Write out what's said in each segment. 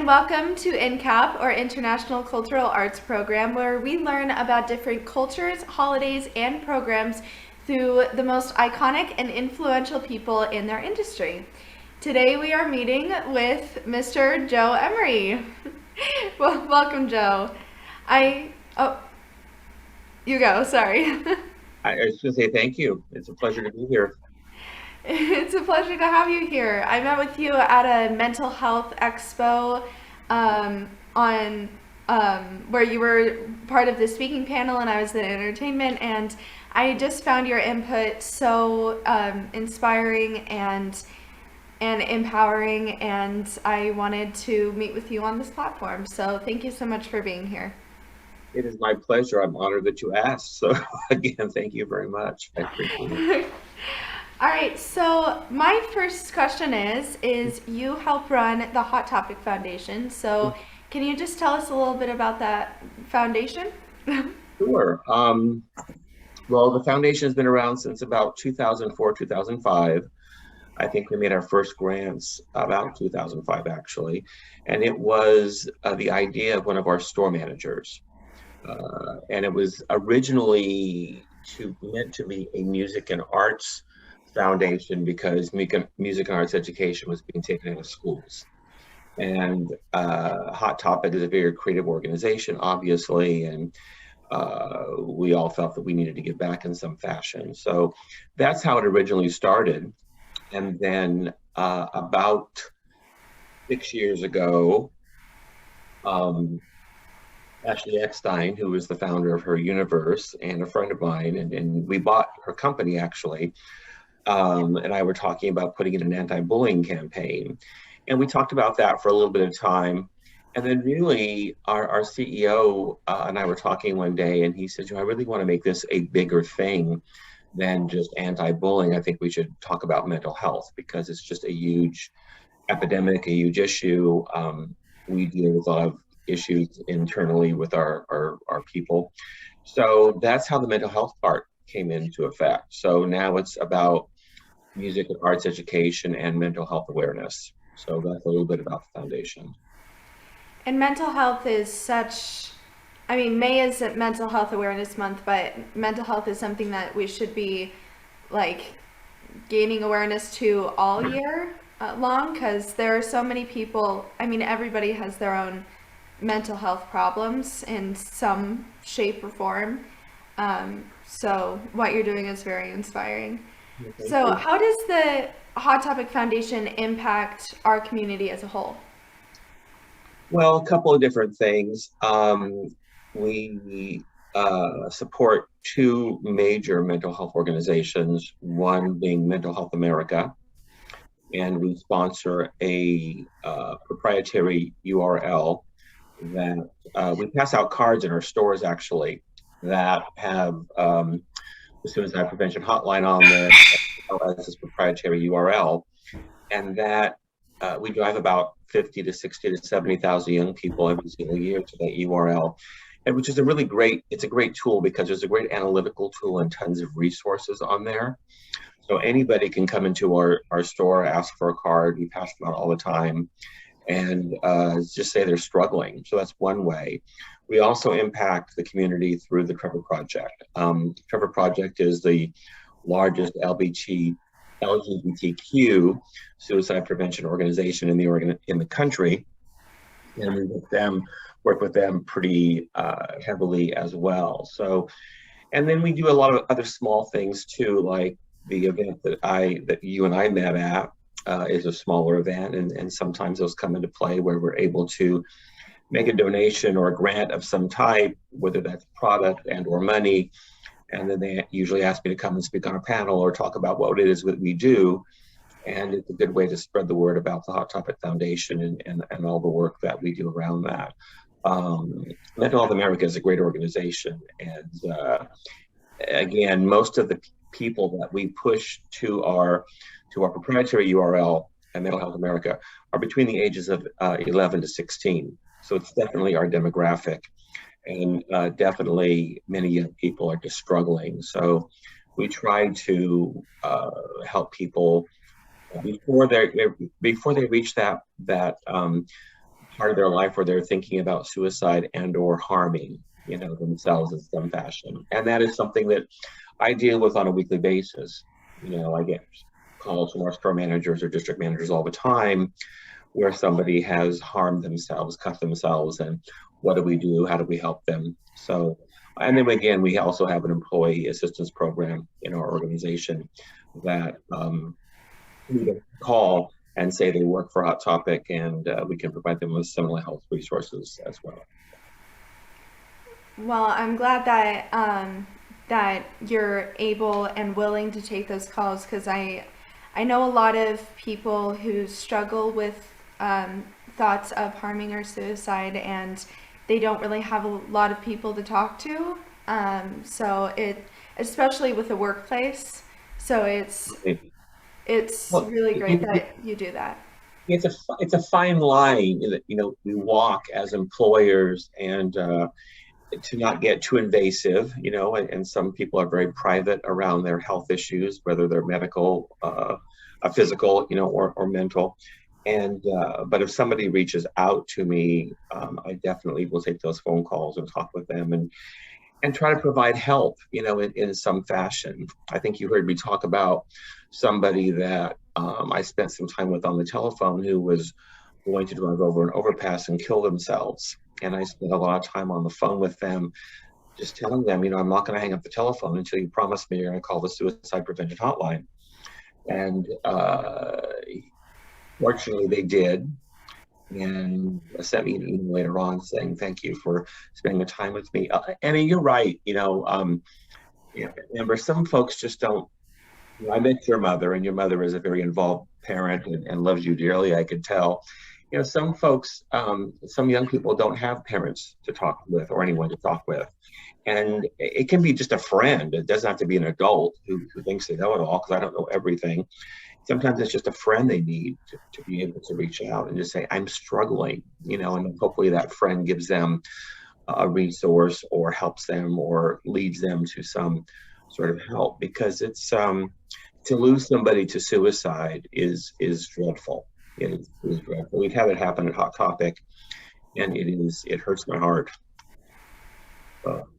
and welcome to INCAP, or International Cultural Arts Program, where we learn about different cultures, holidays, and programs through the most iconic and influential people in their industry. Today we are meeting with Mr. Joe Emory. Well, welcome, Joe. Oh, you go, sorry. I was going to say thank you. It's a pleasure to be here. It's a pleasure to have you here. I met with you at a mental health expo on where you were part of the speaking panel, and I was in entertainment. And I just found your input so inspiring and empowering, and I wanted to meet with you on this platform. So thank you so much for being here. It is my pleasure. I'm honored that you asked. So again, thank you very much. I appreciate it. All right, so my first question is you help run the Hot Topic Foundation. So can you just tell us a little bit about that foundation? Sure. Well, the foundation has been around since about 2004, 2005. I think we made our first grants about 2005, actually. And it was the idea of one of our store managers. And it was originally meant to be a music and arts foundation because music and arts education was being taken out of schools. And Hot Topic is a very creative organization, obviously, and we all felt that we needed to give back in some fashion. So that's how it originally started. And then about 6 years ago, um, Ashley Eckstein, who was the founder of Her Universe and a friend of mine, and we bought her company actually, and I were talking about putting in an anti-bullying campaign. And we talked about that for a little bit of time. And then really our CEO and I were talking one day, and he said, I really want to make this a bigger thing than just anti-bullying. I think we should talk about mental health because it's just a huge epidemic, a huge issue. We deal with a lot of issues internally with our people. So that's how the mental health part came into effect. So now it's about music and arts education and mental health awareness. So that's a little bit about the foundation. And mental health is such, I mean, May is Mental Health Awareness Month, but mental health is something that we should be like gaining awareness to all year long, because there are so many people. I mean, everybody has their own mental health problems in some shape or form. So what you're doing is very inspiring. Thank So you. how does the Hot Topic Foundation impact our community as a whole? Well, a couple of different things. We support two major mental health organizations, one being Mental Health America, and we sponsor a proprietary URL that we pass out cards in our stores actually that have the suicide prevention hotline on there, as well as this proprietary URL, and that we drive about 50 to 60 to 70,000 young people every single year to that URL, and which is it's a great tool because there's a great analytical tool and tons of resources on there. So anybody can come into our store, ask for a card. We pass them out all the time, and just say they're struggling. So that's one way. We also impact the community through the Trevor Project. Trevor Project is the largest LGBTQ suicide prevention organization in the country, and we work with them pretty heavily as well. So, and then we do a lot of other small things too, like the event that you and I met at is a smaller event, and sometimes those come into play where we're able to make a donation or a grant of some type, whether that's product and or money, and then they usually ask me to come and speak on a panel or talk about what it is that we do. And it's a good way to spread the word about the Hot Topic Foundation and all the work that we do around that. Mental Health America is a great organization, and again, most of the people that we push to our proprietary URL at Mental Health America are between the ages of 11 to 16. So it's definitely our demographic, and definitely many young people are just struggling. So we try to help people before they reach that part of their life where they're thinking about suicide and or harming, themselves in some fashion. And that is something that I deal with on a weekly basis. I get calls from our store managers or district managers all the time where somebody has harmed themselves, cut themselves, and what do we do? How do we help them? So, and then again, we also have an employee assistance program in our organization that we can call and say they work for Hot Topic, and we can provide them with similar health resources as well. Well, I'm glad that that you're able and willing to take those calls because I know a lot of people who struggle with thoughts of harming or suicide, and they don't really have a lot of people to talk to. So it, especially with the workplace, so it's Well, really great that you do that. it's a fine line that we walk as employers, and to not get too invasive, and some people are very private around their health issues, whether they're medical, physical, or mental. And but if somebody reaches out to me, I definitely will take those phone calls and talk with them and try to provide help, in some fashion. I think you heard me talk about somebody that I spent some time with on the telephone who was going to drive over an overpass and kill themselves. And I spent a lot of time on the phone with them, just telling them, I'm not going to hang up the telephone until you promise me you're going to call the suicide prevention hotline. And fortunately, they did. And sent me an email later on saying, thank you for spending the time with me. And you're right. Remember, some folks just don't. I met your mother, and your mother is a very involved parent and loves you dearly. I could tell. Some folks, some young people don't have parents to talk with or anyone to talk with. And it can be just a friend. It doesn't have to be an adult who thinks they know it all, because I don't know everything. Sometimes it's just a friend they need to be able to reach out and just say, I'm struggling, and hopefully that friend gives them a resource or helps them or leads them to some sort of help, because it's to lose somebody to suicide is dreadful. It is dreadful. We've had it happen at Hot Topic, and it hurts my heart. So,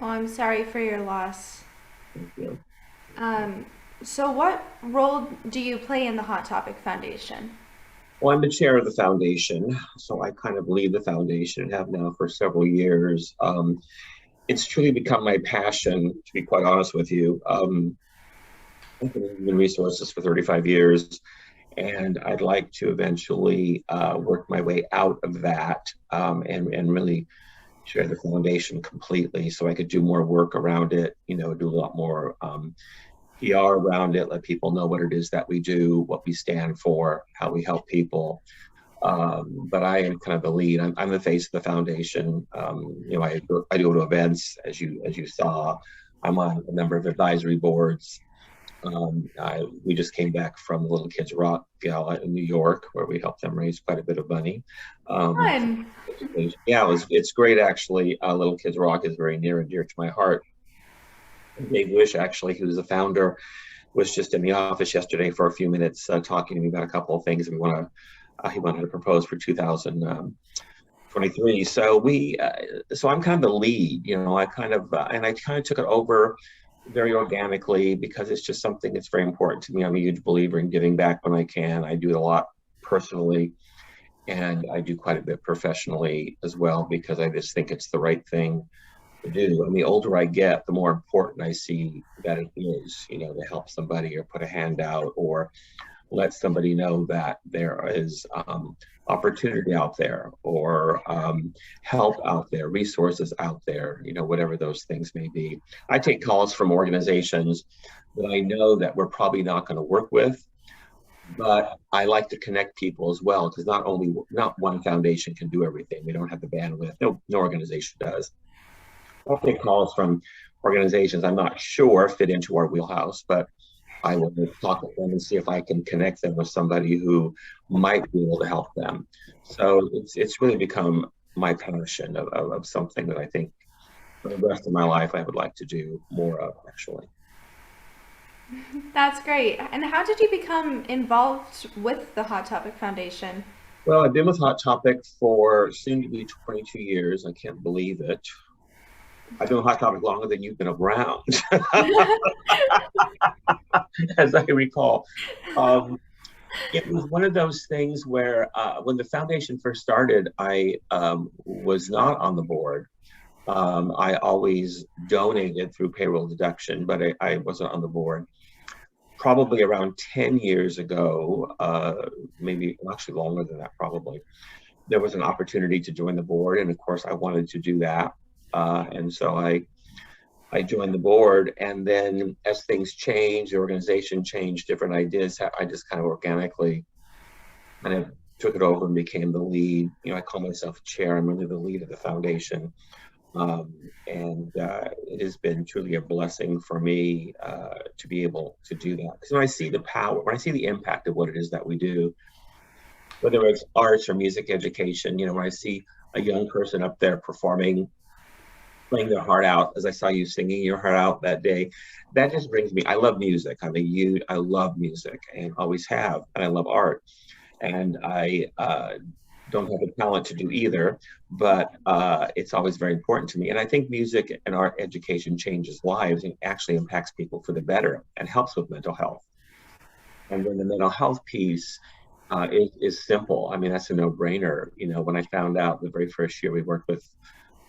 Well, I'm sorry for your loss. thank you. Um, so, what role do you play in the Hot Topic Foundation? Well, I'm the chair of the foundation, so I kind of lead the foundation and have now for several years. It's truly become my passion, to be quite honest with you. I've been in human resources for 35 years, and I'd like to eventually work my way out of that, and really share the foundation completely, so I could do more work around it, do a lot more PR around it, let people know what it is that we do, what we stand for, how we help people. But I am kind of the lead. I'm the face of the foundation. I go to events, as you saw. I'm on a number of advisory boards. We just came back from the Little Kids Rock Gala in New York, where we helped them raise quite a bit of money. Fun. Yeah, it's great actually. Little Kids Rock is very near and dear to my heart. Dave Wish, actually, who's the founder, was just in the office yesterday for a few minutes, talking to me about a couple of things he wanted to propose for 2023. So I'm kind of the lead, and I kind of took it over very organically, because it's just something that's very important to me. I'm a huge believer in giving back when I can. I do it a lot personally, and I do quite a bit professionally as well, because I just think it's the right thing to do. And the older I get, the more important I see that it is, to help somebody or put a hand out or let somebody know that there is opportunity out there, or help out there, resources out there, whatever those things may be. I take calls from organizations that I know that we're probably not going to work with, but I like to connect people as well, because not one foundation can do everything. We don't have the bandwidth. No organization does. I'll take calls from organizations I'm not sure fit into our wheelhouse, but I will talk with them and see if I can connect them with somebody who might be able to help them. So it's really become my passion of something that I think for the rest of my life I would like to do more of, actually. That's great. And how did you become involved with the Hot Topic Foundation? Well, I've been with Hot Topic for soon to be 22 years. I can't believe it. I've been with Hot Topic longer than you've been around, as I recall. Um, it was one of those things where when the foundation first started, I was not on the board. I always donated through payroll deduction, but I wasn't on the board. Probably around 10 years ago, maybe actually longer than that, probably, there was an opportunity to join the board. And of course, I wanted to do that. And so I joined the board. And then as things changed, the organization changed, different ideas, I just kind of organically kind of took it over and became the lead. I call myself chair. I'm really the lead of the foundation. And it has been truly a blessing for me to be able to do that. Because when I see the power, when I see the impact of what it is that we do, whether it's arts or music education, when I see a young person up there performing, playing their heart out, as I saw you singing your heart out that day, that just brings me. I love music. I love music and always have, and I love art. And I don't have the talent to do either, but it's always very important to me. And I think music and art education changes lives and actually impacts people for the better and helps with mental health. And then the mental health piece is simple. I mean, that's a no-brainer. When I found out the very first year we worked with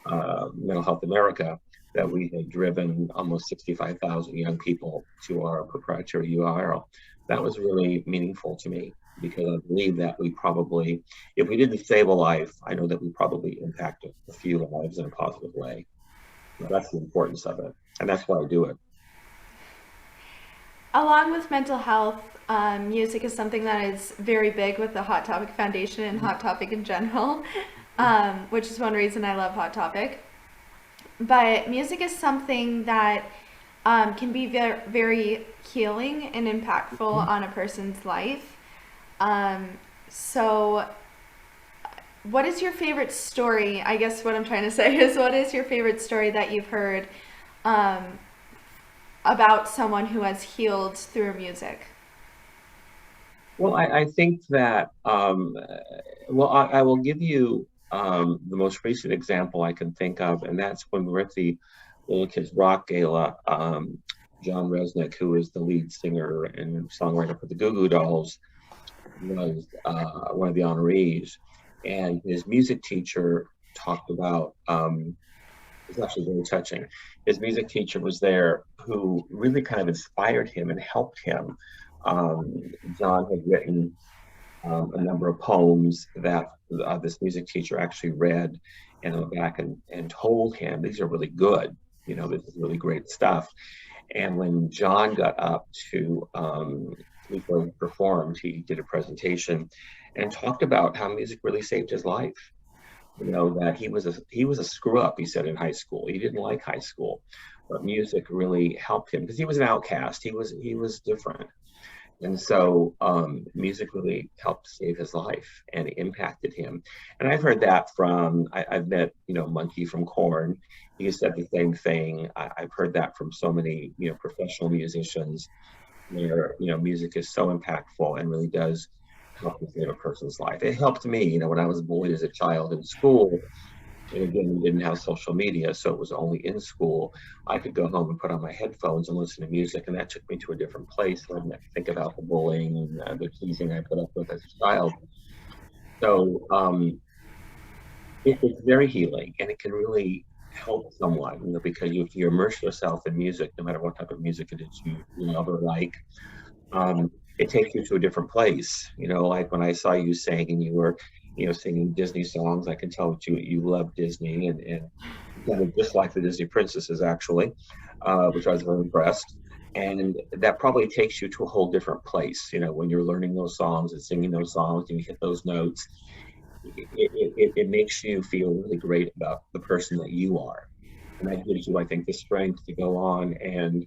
Mental Health America, that we had driven almost 65,000 young people to our proprietary URL, that was really meaningful to me because I believe that we probably, if we didn't save a life, I know that we probably impacted a few lives in a positive way. That's the importance of it. And that's why I do it. Along with mental health, music is something that is very big with the Hot Topic Foundation and Hot Topic in general, which is one reason I love Hot Topic. But music is something that can be very, very healing and impactful on a person's life. So, what is your favorite story? I guess what I'm trying to say is, what is your favorite story that you've heard um, about someone who has healed through music? Well, I think that, well, I will give you the most recent example I can think of, and that's when we were at the Little Kids Rock Gala. John Resnick, who is the lead singer and songwriter for the Goo Goo Dolls, was one of the honorees. And his music teacher talked about, it's actually very touching. His music teacher was there who really kind of inspired him and helped him. John had written a number of poems that this music teacher actually read and went back and told him, these are really good. This is really great stuff. And when John got up to, before he performed, he did a presentation and talked about how music really saved his life. That he was a screw up, he said, in high school. He didn't like high school, but music really helped him because he was an outcast. He was different. And so music really helped save his life and it impacted him. And I've heard that from, I've met, Monkey from Corn. He said the same thing. I've heard that from so many, professional musicians where, music is so impactful and really does help to save a person's life. It helped me, when I was bullied as a child in school. And again, we didn't have social media, so it was only in school. I could go home and put on my headphones and listen to music, and that took me to a different place. I didn't think about the bullying and the teasing I put up with as a child. So it's very healing, and it can really help someone, because if you immerse yourself in music, no matter what type of music it is you love or like, it takes you to a different place. Like when I saw you sing and you were, singing Disney songs, I can tell that you love Disney and kind of just like the Disney princesses, actually, which I was very impressed. And that probably takes you to a whole different place, when you're learning those songs and singing those songs and you hit those notes. It makes you feel really great about the person that you are. And that gives you, I think, the strength to go on and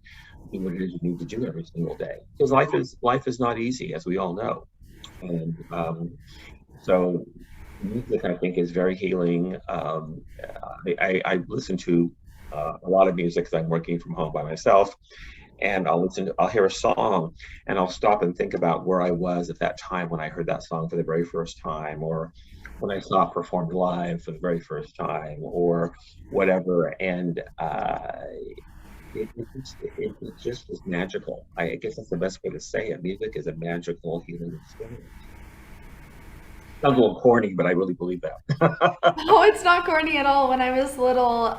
do what it is you need to do every single day. Because life is not easy, as we all know. And so music, I think, is very healing. I listen to a lot of music because I'm working from home by myself. and I'll hear a song, and I'll stop and think about where I was at that time when I heard that song for the very first time, or when I saw it performed live for the very first time, or whatever. And it just is magical. I guess that's the best way to say it. Music is a magical healing experience. Sounds a little corny, but I really believe that. Oh, it's not corny at all. When I was little,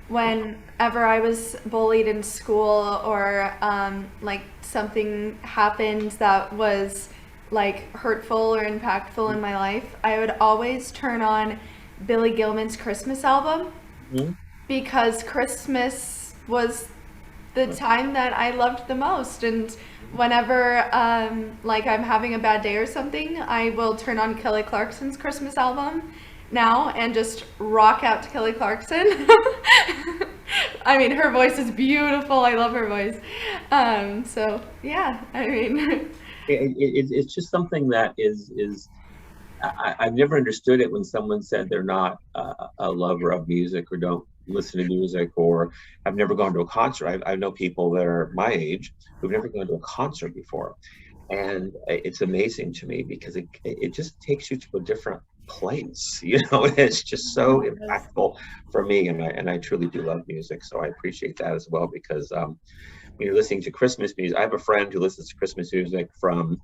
whenever I was bullied in school or like something happened that was like hurtful or impactful in my life, I would always turn on Billy Gilman's Christmas album Mhm. because Christmas was the time that I loved the most. And whenever like I'm having a bad day or something, I will turn on Kelly Clarkson's Christmas album now and just rock out to Kelly Clarkson. I mean, her voice is beautiful. I love her voice. So yeah, I mean, It's just something that is I've never understood it when someone said they're not a lover of music or don't listen to music or have never gone to a concert. I know people that are my age who've never gone to a concert before, and it's amazing to me because it just takes you to a different place. It's just so impactful for me, and I truly do love music, so I appreciate that as well because when you're listening to Christmas music, I have a friend who listens to Christmas music from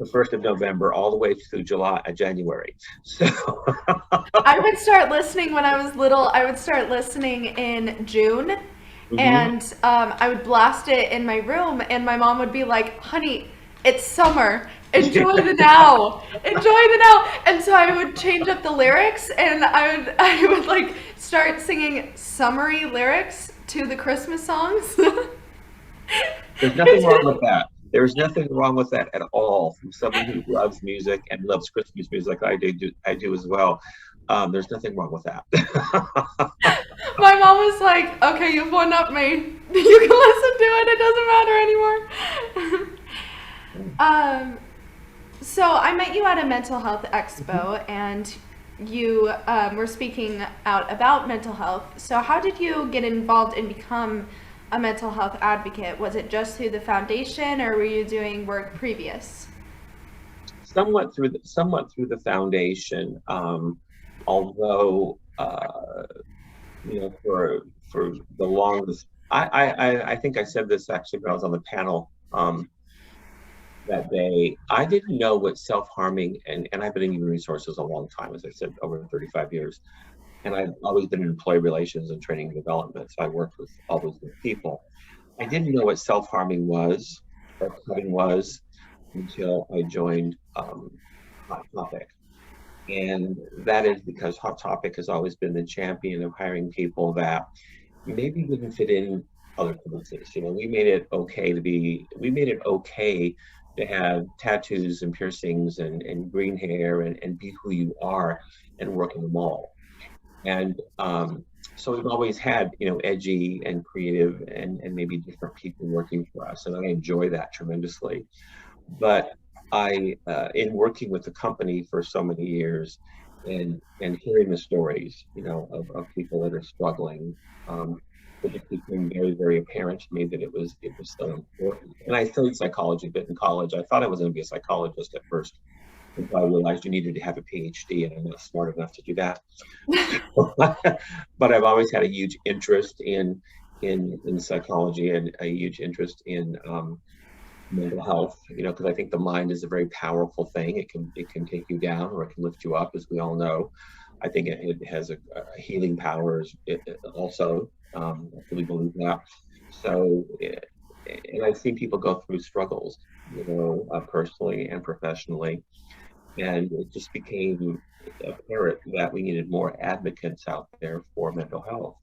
the 1st of November all the way through January. So, I would start listening when I was little. I would start listening in June, mhm. and I would blast it in my room, and my mom would be like, "Honey, it's summer. Enjoy the now. Enjoy the now." And so I would change up the lyrics, and I would like start singing summery lyrics to the Christmas songs. There's nothing wrong with that. There's nothing wrong with that at all. From someone who loves music and loves Christmas music, I do as well. There's nothing wrong with that. My mom was like, "Okay, you've one up me. You can listen to it. It doesn't matter anymore." So I met you at a mental health expo, and you were speaking out about mental health. So how did you get involved and become a mental health advocate? Was it just through the foundation, or were you doing work previous? Somewhat through the foundation, although for the longest, I think I said this actually when I was on the panel that day. I didn't know what self-harming, and I've been in human resources a long time, as I said, over 35 years, and I've always been in employee relations and training and development, so I worked with always with people. I didn't know what self-harming was or cutting was until I joined Hot Topic. And that is because Hot Topic has always been the champion of hiring people that maybe wouldn't fit in other places. We made it okay to have tattoos and piercings and green hair and be who you are and work in the mall. And so we've always had, edgy and creative and maybe different people working for us. And I enjoy that tremendously. But in working with the company for so many years and hearing the stories, of people that are struggling, it just became very, very apparent to me that it was so important. And I studied psychology a bit in college. I thought I was going to be a psychologist at first until I realized you needed to have a PhD, and I'm not smart enough to do that. But I've always had a huge interest in psychology and a huge interest in mental health, because I think the mind is a very powerful thing. It can take you down or it can lift you up, as we all know. I think it has a healing powers also. I really believe that. So, and I've seen people go through struggles, personally and professionally, and it just became apparent that we needed more advocates out there for mental health.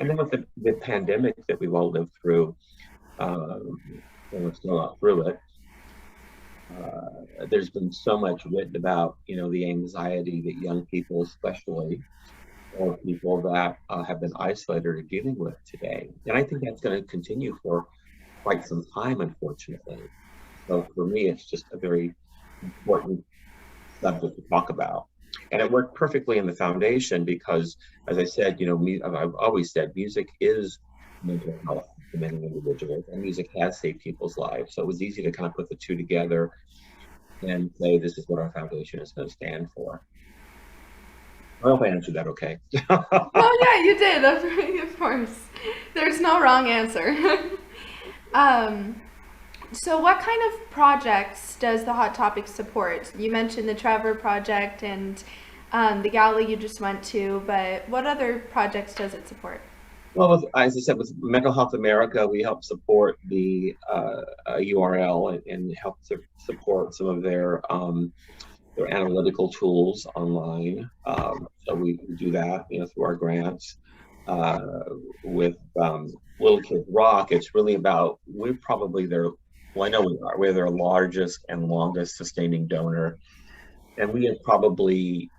And then with the pandemic that we've all lived through, um, and we're still not through it, there's been so much written about, the anxiety that young people, especially, or people that have been isolated, are dealing with today. And I think that's going to continue for quite some time, unfortunately. So for me, it's just a very important subject to talk about. And it worked perfectly in the foundation because, as I said, I've always said music is mental health. to many individuals, and music has saved people's lives. So it was easy to kind of put the two together and say, this is what our foundation is going to stand for. I hope I answered that okay. Oh yeah, you did. Of course. There's no wrong answer. um, so what kind of projects does the Hot Topic support? You mentioned the Trevor Project and the gala you just went to, but what other projects does it support? Well, as I said, with Mental Health America, we help support the URL and help to support some of their analytical tools online. So we do that, through our grants. Uh, with Little Kids Rock, it's really about, we're probably their, well, I know we are, we're their largest and longest sustaining donor. And we have probably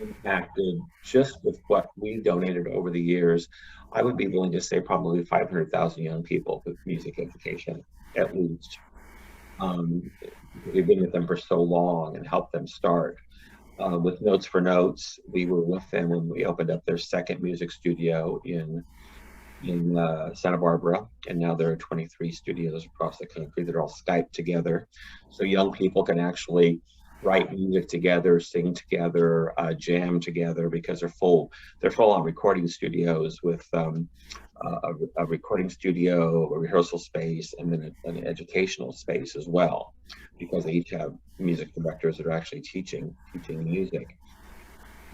impacted, just with what we donated over the years, I would be willing to say probably 500,000 young people with music education, at least. Um, we've been with them for so long and helped them start. With Notes for Notes, we were with them when we opened up their second music studio in Santa Barbara, and now there are 23 studios across the country that are all Skyped together, so young people can actually write music together, sing together, jam together, because they're full on recording studios with a recording studio, a rehearsal space, and then an educational space as well, because they each have music directors that are actually teaching music.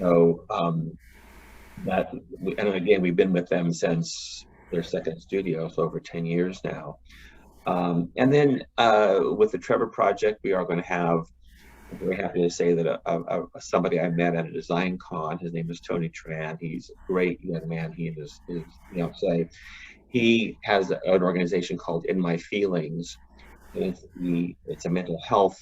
So and again, we've been with them since their second studio, so over 10 years now. And then with the Trevor Project, we are going to have, I'm very happy to say that somebody I met at a design con, his name is Tony Tran. He's a great young man. He and his fiance. He has an organization called In My Feelings, and it's a mental health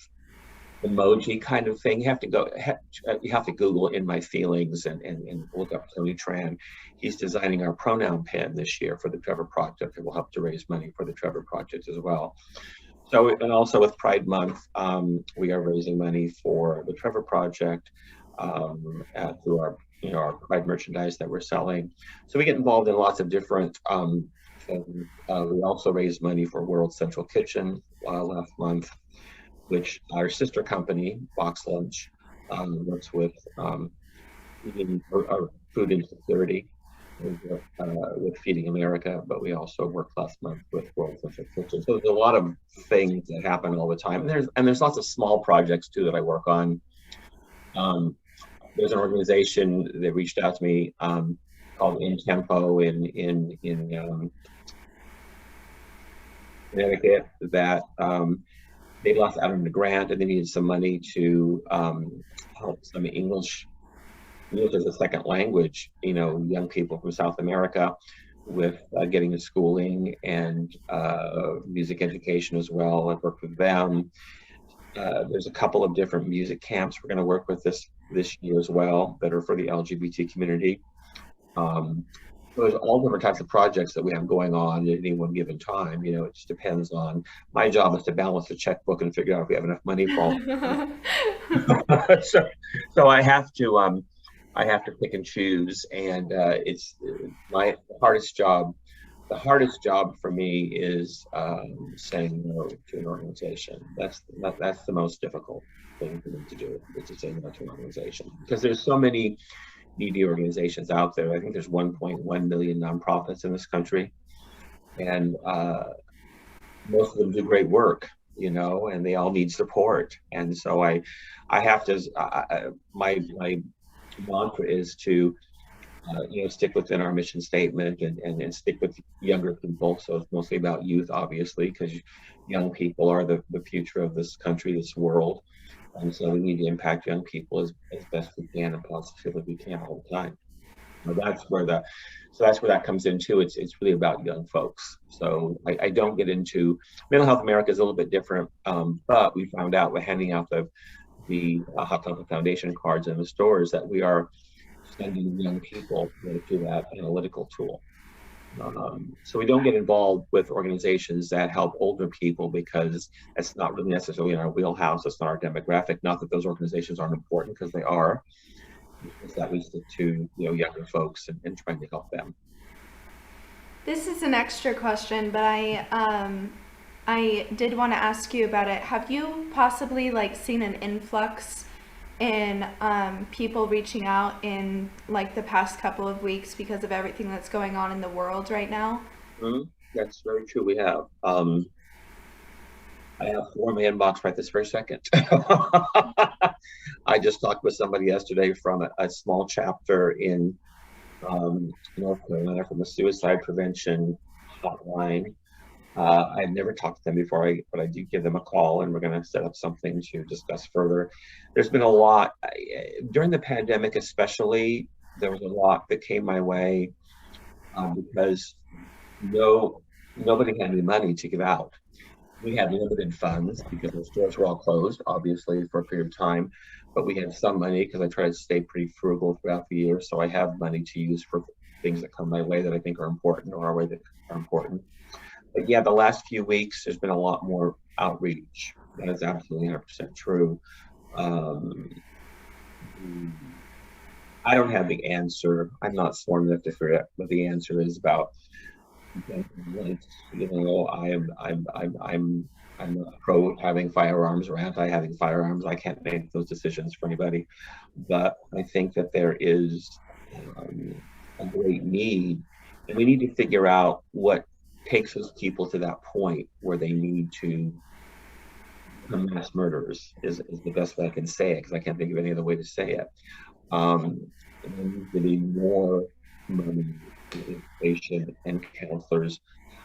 emoji kind of thing. You have to Google In My Feelings and look up Tony Tran. He's designing our pronoun pen this year for the Trevor Project. It will help to raise money for the Trevor Project as well. So, and also with Pride Month, we are raising money for the Trevor Project through our Pride merchandise that we're selling. So we get involved in lots of different things. We also raised money for World Central Kitchen last month, which our sister company, Box Lunch, works with food insecurity with Feeding America, but we also worked last month with World Central Kitchen. So there's a lot of things that happen all the time, and there's lots of small projects too that I work on. There's an organization that reached out to me called In Tempo in Connecticut that they lost out on a grant and they needed some money to help some English as a second language, young people from South America with getting to schooling and music education as well. I've worked with them. There's a couple of different music camps we're going to work with this year as well that are for the LGBT community. So there's all different types of projects that we have going on at any one given time. It just depends on, my job is to balance the checkbook and figure out if we have enough money for all. so I have to pick and choose, and it's my hardest job. The hardest job for me is saying no to an organization. That's the most difficult thing for me to do, is to say no to an organization, because there's so many needy organizations out there. I think there's 1.1 million nonprofits in this country, and most of them do great work, and they all need support. And so I have to. My mantra is to stick within our mission statement and stick with younger people. So it's mostly about youth, obviously, because young people are the future of this country, this world. And so we need to impact young people as best we can and positively we can all the time. That's where that comes into. It's really about young folks. So I don't get into Mental Health America is a little bit different, but we found out by handing out the Hot Topic Foundation cards in the stores that we are sending young people to that analytical tool. So we don't get involved with organizations that help older people, because it's not really necessarily in our wheelhouse. It's not our demographic. Not that those organizations aren't important, because they are. It's that we stick to younger folks and trying to help them. This is an extra question, but I did want to ask you about it. Have you possibly like seen an influx in people reaching out in like the past couple of weeks because of everything that's going on in the world right now? Mhm. That's very true. We have. I have four in my inbox right this very second. I just talked with somebody yesterday from a small chapter in North Carolina from a suicide prevention hotline. I've never talked to them before, but I do give them a call, and we're going to set up something to discuss further. There's been a lot during the pandemic, especially. There was a lot that came my way because no nobody had any money to give out. We had limited funds because the stores were all closed, obviously, for a period of time. But we had some money because I try to stay pretty frugal throughout the year. So I have money to use for things that come my way that I think are important or our way that are important. But yeah, the last few weeks, there's been a lot more outreach. That is absolutely 100% true. Um, I don't have the answer. I'm not smart enough to figure out what the answer is about gun violence. I'm not pro having firearms or anti having firearms. I can't make those decisions for anybody, but I think that there is um, a great need, and we need to figure out what takes those people to that point where they need to become mass murderers. Is the best way I can say it because I can't think of any other way to say it. And there needs to be more money and education and counselors.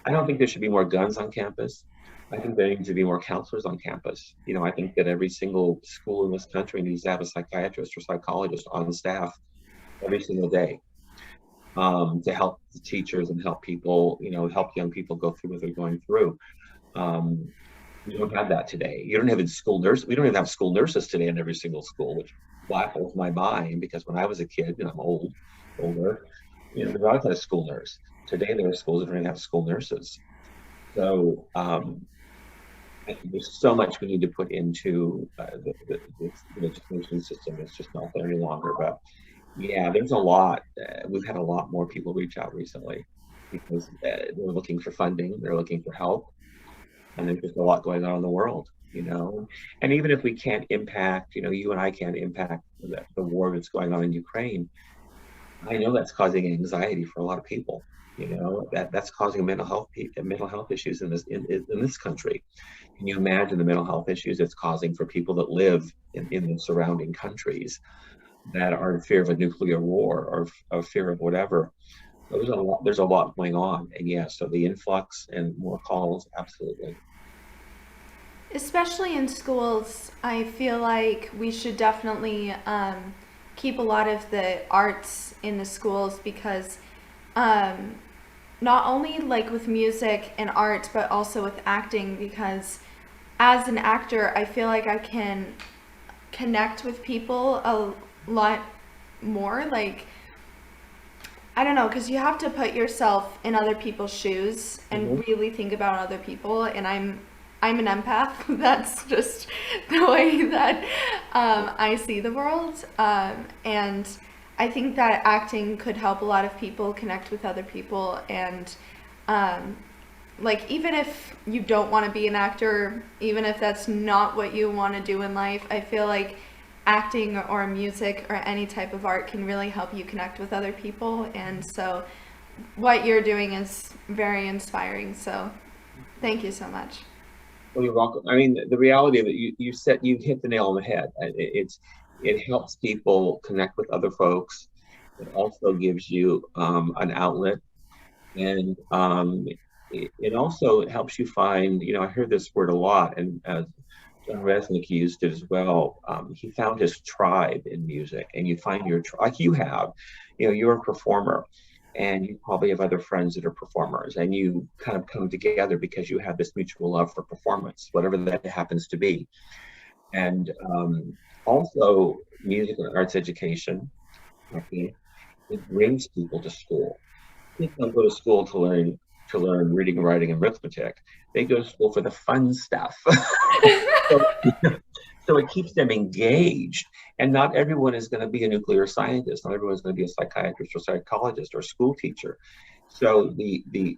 I don't think there should be more guns on campus. I think there needs to be more counselors on campus. I think that every single school in this country needs to have a psychiatrist or psychologist on staff every single day to help the teachers and help people, help young people go through what they're going through. Um, we don't have that today. You don't have a school nurse. We don't even have school nurses today in every single school, which baffles my mind because when I was a kid, I'm older, we always had a school nurse. Today, there are schools that don't even have school nurses. So I think there's so much we need to put into the education system. It's just not there any longer. But yeah, there's a lot. We've had a lot more people reach out recently because they're looking for funding, they're looking for help, and there's just a lot going on in the world. And even if we can't impact, you and I can't impact the war that's going on in Ukraine, I know that's causing anxiety for a lot of people. That's causing mental health issues in this country. Can you imagine the mental health issues it's causing for people that live in the surrounding countries that are in fear of a nuclear war or fear of whatever? There's a lot going on, and yeah, so the influx and more calls, absolutely. Especially in schools, I feel like we should definitely keep a lot of the arts in the schools because um, not only like with music and art, but also with acting. Because as an actor, I feel like I can connect with people a lot more. Like, I don't know, because you have to put yourself in other people's shoes and Mhm. really think about other people. And I'm an empath. That's just the way that I see the world. And I think that acting could help a lot of people connect with other people. And um, like, even if you don't want to be an actor, even if that's not what you want to do in life, I feel like acting or music or any type of art can really help you connect with other people. And so, what you're doing is very inspiring. So, thank you so much. Well, you're welcome. I mean, the reality of it, you hit the nail on the head. It helps people connect with other folks. It also gives you an outlet, and it also helps you find. I hear this word a lot, and John Resnick used it as well. He found his tribe in music, and you find your like you have. You're a performer, and you probably have other friends that are performers, and you kind of come together because you have this mutual love for performance, whatever that happens to be. And also, music and arts education. Okay, it brings people to school. People don't go to school to learn reading, writing, and arithmetic. They go to school for the fun stuff. So so it keeps them engaged. And not everyone is going to be a nuclear scientist. Not everyone is going to be a psychiatrist or psychologist or school teacher. So the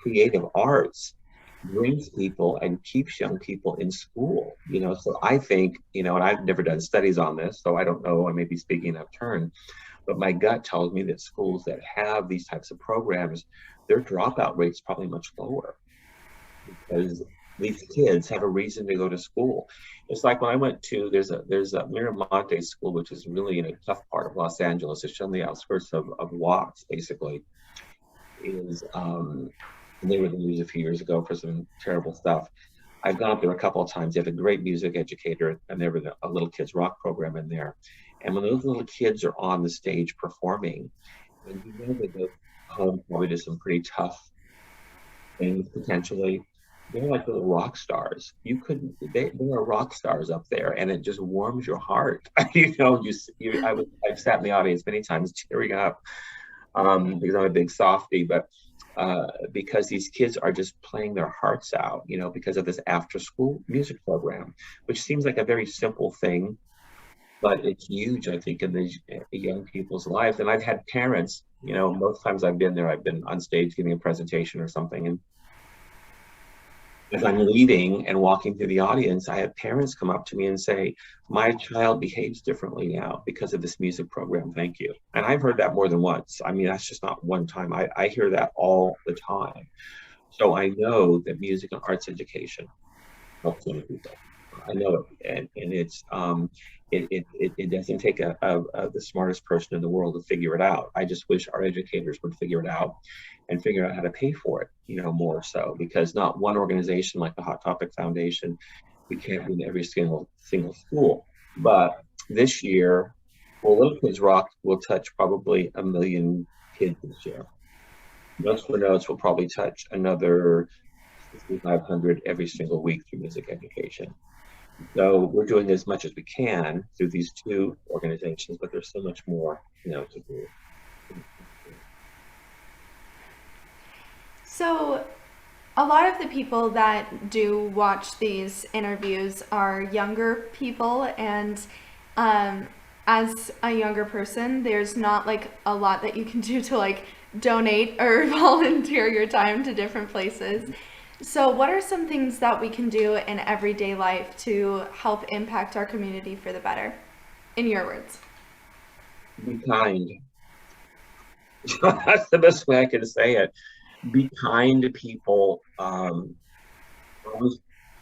creative arts brings people and keeps young people in school, you know. So I think, you know, and I've never done studies on this, so I don't know, I may be speaking out of turn, but my gut tells me that schools that have these types of programs, their dropout rate's probably much lower because these kids have a reason to go to school. It's like when I went to there's a Miramonte school, which is really in a tough part of Los Angeles. It's on the outskirts of Watts, basically. Is They were in the news a few years ago for some terrible stuff. I've gone up there a couple of times. They have a great music educator, and there was a little kids rock program in there. And when those little kids are on the stage performing, and you know they go home probably to some pretty tough things potentially, they're like little rock stars. You couldn't, they are rock stars up there, and it just warms your heart. You know, I've sat in the audience many times tearing up because I'm a big softie, but because these kids are just playing their hearts out, you know, because of this after school music program, which seems like a very simple thing, but it's huge, I think, in these young people's lives. And I've had parents, you know, most times I've been there, I've been on stage giving a presentation or something. And as I'm leaving and walking through the audience, I have parents come up to me and say, my child behaves differently now because of this music program. Thank you. And I've heard that more than once. I mean, that's just not one time. I hear that all the time. So I know that music and arts education helps young people. I know it, and it doesn't take the smartest person in the world to figure it out. I just wish our educators would figure it out and figure out how to pay for it, you know, more so, because not one organization like the Hot Topic Foundation, we can't be in every single school. But this year, well, Little Kids Rock will touch probably 1 million kids this year. Notes for Notes will probably touch another 6,500 every single week through music education. So we're doing as much as we can through these two organizations, but there's so much more, you know, to do. So, a lot of the people that do watch these interviews are younger people, and um, as a younger person, there's not like a lot that you can do to like donate or volunteer your time to different places. So, what are some things that we can do in everyday life to help impact our community for the better? In your words. Be kind. That's the best way I can say it. Be kind to people. Always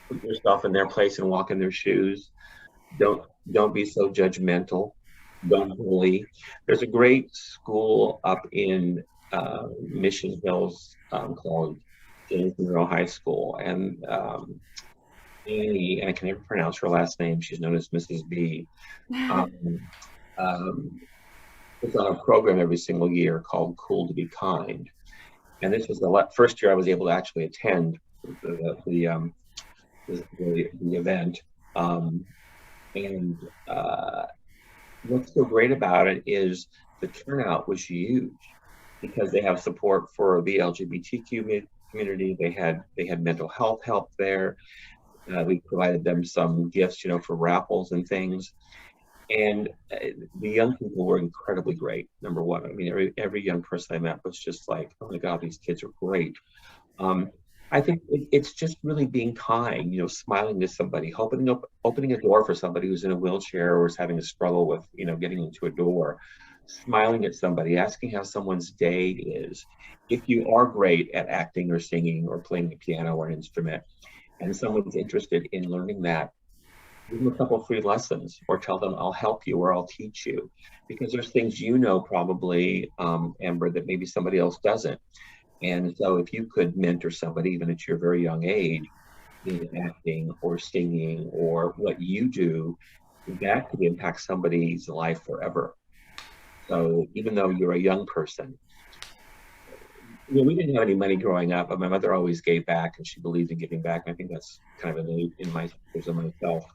put yourself in their place and walk in their shoes. Don't don't be so judgmental. Don't bully. There's a great school up in Mission Hills called James Monroe High School, and Annie, and I can never pronounce her last name. She's known as Mrs. B. Um, um, it's on a program every single year called Cool to Be Kind, and this was the first year I was able to actually attend the event. Um, and What's so great about it is the turnout was huge because they have support for the LGBTQ community. They had mental health help there. We provided them some gifts, you know, for raffles and things. And the young people were incredibly great. Number one, I mean, every young person I met was just like, oh my God, these kids are great. Um, I think it's just really being kind, you know, smiling to somebody, opening a door for somebody who's in a wheelchair or is having a struggle with, you know, getting into a door, smiling at somebody, asking how someone's day is. If you are great at acting or singing or playing the piano or an instrument, and someone's interested in learning that, give them a couple of free lessons or tell them I'll help you or I'll teach you, because there's things you know probably, Amber, that maybe somebody else doesn't. And so if you could mentor somebody, even at your very young age, in acting or singing or what you do, that could impact somebody's life forever. So even though you're a young person, you know, we didn't have any money growing up, but my mother always gave back and she believed in giving back. And I think that's kind of in my features of myself.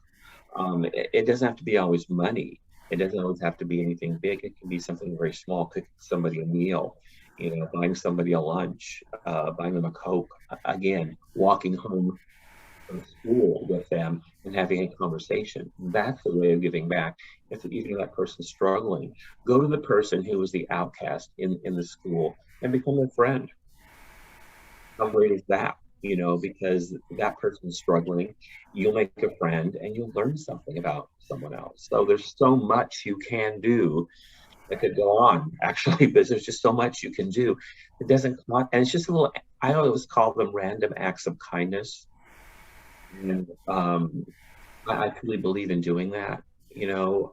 It doesn't have to be always money. It doesn't always have to be anything big. It can be something very small, cooking somebody a meal, you know, buying somebody a lunch, buying them a Coke. Again, walking home from school with them and having a conversation. That's the way of giving back. If even that person's struggling, go to the person who was the outcast in the school and become their friend. how great is that? Because that person's struggling, you'll make a friend and you'll learn something about someone else. So there's so much you can do. I could go on actually, but there's just so much you can do. It doesn't come and it's just a little, I always call them random acts of kindness. And I truly believe in doing that. You know,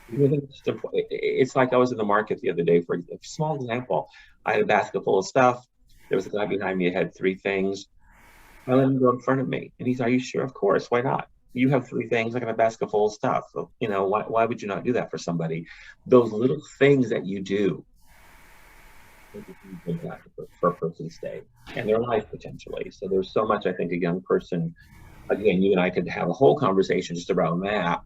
it's like I was in the market the other day for a small example. I had a basket full of stuff. There was a guy behind me that had three things. I let him go in front of me. And he's, are you sure? Of course. Why not? You have three things. I got a basket full of stuff. So, why would you not do that for somebody? Those little things that you do for a person's day and their life potentially. So there's so much I think a young person, again, you and I could have a whole conversation just around that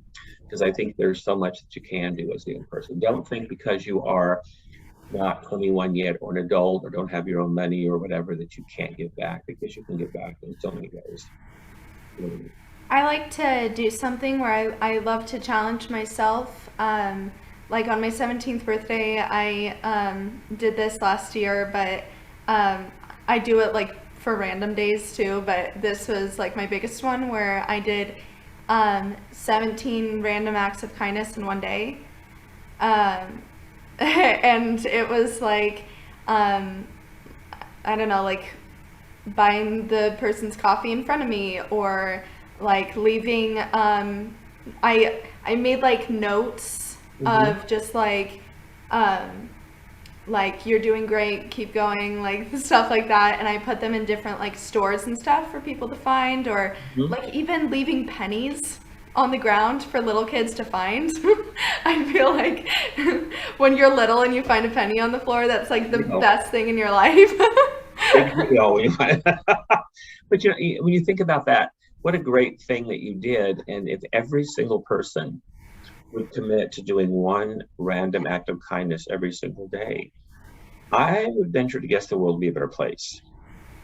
because I think there's so much that you can do as a young person. Don't think because you are not 21 yet or an adult or don't have your own money or whatever that you can't give back because you can give back in so many ways. I like to do something where I love to challenge myself. Like on my 17th birthday, I did this last year, but I do it like for random days too. But this was like my biggest one where I did 17 random acts of kindness in one day. Um, and it was like, um, I don't know, like buying the person's coffee in front of me or like leaving I made like notes Mm-hmm. of just um like you're doing great, keep going, like stuff like that, and I put them in different like stores and stuff for people to find, or Mm-hmm. like even leaving pennies on the ground for little kids to find. I feel like when you're little and you find a penny on the floor, that's like the You know, best thing in your life. big deal. But when you think about that, what a great thing that you did. And if every single person would commit to doing one random act of kindness every single day, I would venture to guess the world would be a better place.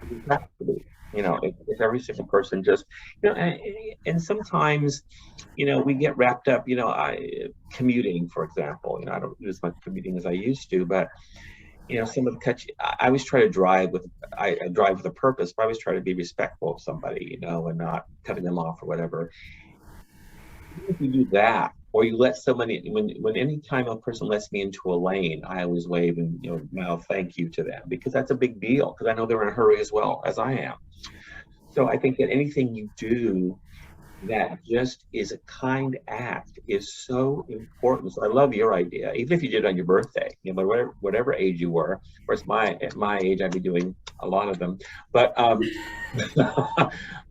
It has to be. If every single person just, and sometimes, we get wrapped up, commuting, for example, I don't do as much commuting as I used to, but, someone cut you, I always try to drive I drive with a purpose, but I always try to be respectful of somebody, and not cutting them off or whatever. If you do that, or you let somebody, when any time a person lets me into a lane, I always wave and mouth thank you to them because that's a big deal because I know they're in a hurry as well as I am. So I think that anything you do that just is a kind act is so important. So I love your idea, even if you did it on your birthday, whatever age you were. Of course, at my age, I'd be doing a lot of them, but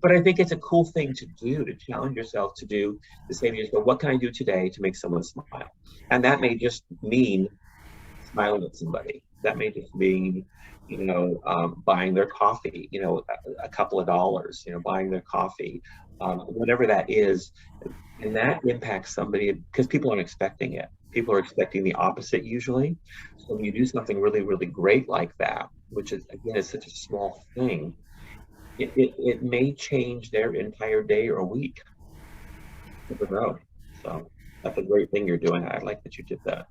but I think it's a cool thing to do to challenge yourself to do to say to yourself, what can I do today to make someone smile? And that may just mean smiling at somebody. That may just mean, buying their coffee, a couple of dollars, buying their coffee, whatever that is. And that impacts somebody because people aren't expecting it. People are expecting the opposite usually. So when you do something really, really great like that, which is, again, is such a small thing, it may change their entire day or week. Never know. So that's a great thing you're doing. I like that you did that.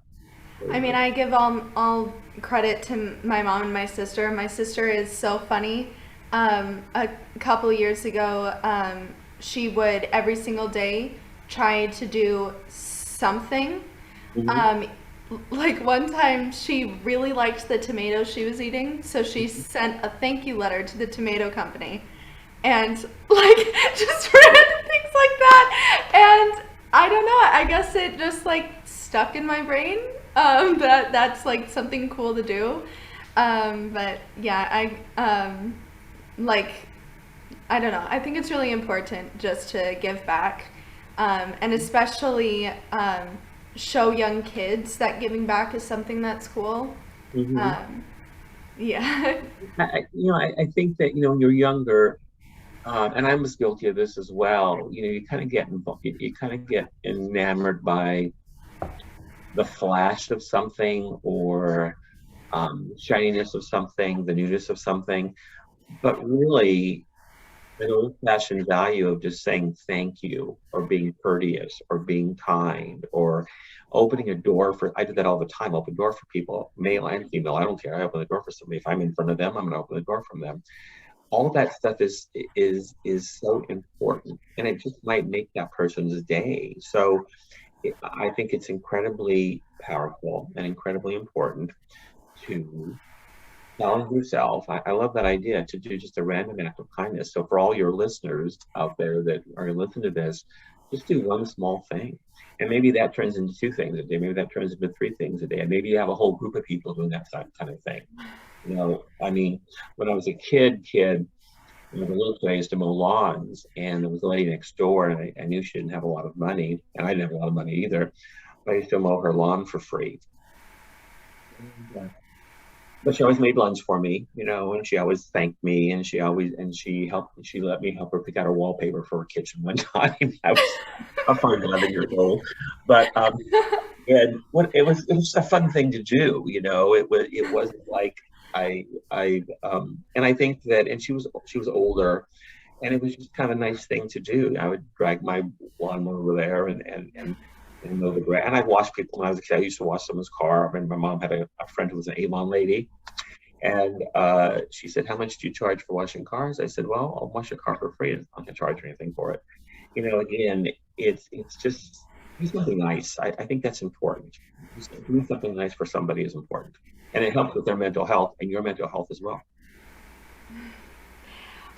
I Very mean, good. I give all credit to my mom and my sister. My sister is so funny. A couple years ago, she would every single day try to do something. Mhm. Um, like one time, she really liked the tomatoes she was eating, so she sent a thank you letter to the tomato company, and like just random things like that. And I don't know. I guess it just like stuck in my brain. That's like something cool to do. But yeah, like I don't know. I think it's really important just to give back, and especially show young kids that giving back is something that's cool. Mhm. Um, yeah. I think that, when you're younger, and I was guilty of this as well, you kind of get involved, you kind of get enamored by the flash of something or shininess of something, the newness of something. But really, an old-fashioned value of just saying thank you or being courteous or being kind or opening a door for, I do that all the time, open door for people, male and female. I don't care. I open the door for somebody. If I'm in front of them, I'm going to open the door from them. All of that stuff is so important, and it just might make that person's day. So I think it's incredibly powerful and incredibly important to challenge yourself. I love that idea to do just a random act of kindness. So for all your listeners out there that are listening to this, just do one small thing. And maybe that turns into two things a day. Maybe that turns into three things a day. And maybe you have a whole group of people doing that kind of thing. I mean, when I was a when I was a little kid, I used to mow lawns, and there was a lady next door, and I knew she didn't have a lot of money, and I didn't have a lot of money either. But I used to mow her lawn for free. And, but she always made lunch for me, and she always thanked me, and she let me help her pick out her wallpaper for her kitchen one time. I was a fine 11 years old, but and when it was just a fun thing to do, it wasn't like and I think that, and she was older, and it was just kind of a nice thing to do. I would drag my lawnmower over there and mow the grass. And I'd wash people when I was a kid. I used to wash someone's car. I mean, my mom had a friend who was an Avon lady, and she said, "How much do you charge for washing cars?" I said, "Well, I'll wash your car for free. I'm not gonna charge you anything for it." Again, it's just do something nice. I think that's important. Doing something nice for somebody is important, and it helps with their mental health and your mental health as well.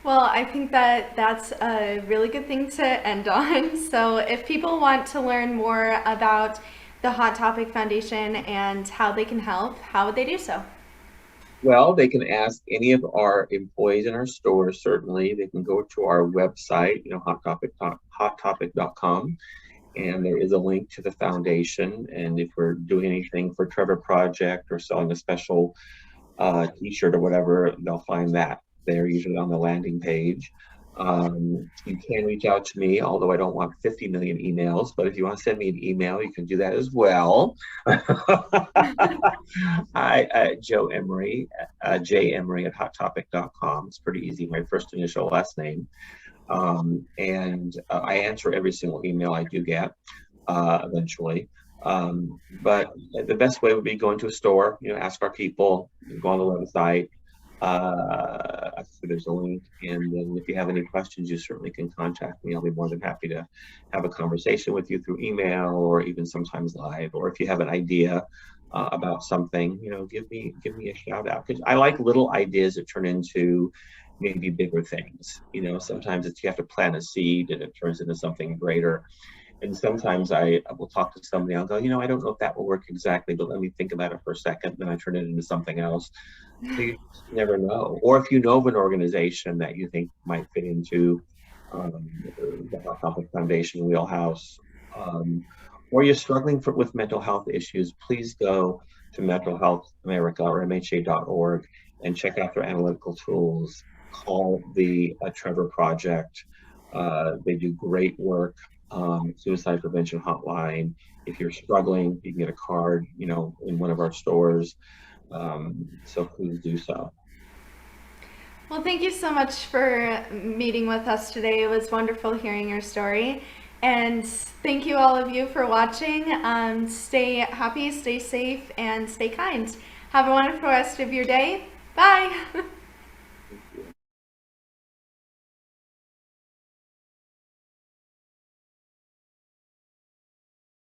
Well, I think that that's a really good thing to end on. So, if people want to learn more about the Hot Topic Foundation and how they can help, how would they do so? Well, they can ask any of our employees in our stores, certainly. They can go to our website, hottopic.com, and there is a link to the foundation. And if we're doing anything for Trevor Project or selling a special t-shirt or whatever, they'll find that there, usually on the landing page. You can reach out to me, although I don't want 50 million emails, but if you want to send me an email, you can do that as well. Joe Emory, J Emory at hottopic.com. It's pretty easy. My first initial, last name. And I answer every single email I do get eventually. But the best way would be going to a store, ask our people, go on the website. There's a link. And then if you have any questions, you certainly can contact me. I'll be more than happy to have a conversation with you through email or even sometimes live. Or if you have an idea about something, give me a shout out, because I like little ideas that turn into maybe bigger things. Sometimes you have to plant a seed and it turns into something greater. And sometimes I will talk to somebody. I'll go, I don't know if that will work exactly, but let me think about it for a second. Then I turn it into something else. So you just never know. Or if you know of an organization that you think might fit into the Hot Topic Foundation wheelhouse, or you're struggling with mental health issues, please go to Mental Health America or MHA.org and check out their analytical tools. Call the Trevor Project. They do great work. Suicide prevention hotline. If you're struggling, you can get a card, in one of our stores. So please do so. Well, thank you so much for meeting with us today. It was wonderful hearing your story. And thank you, all of you, for watching. Stay happy, stay safe, and stay kind. Have a wonderful rest of your day. Bye.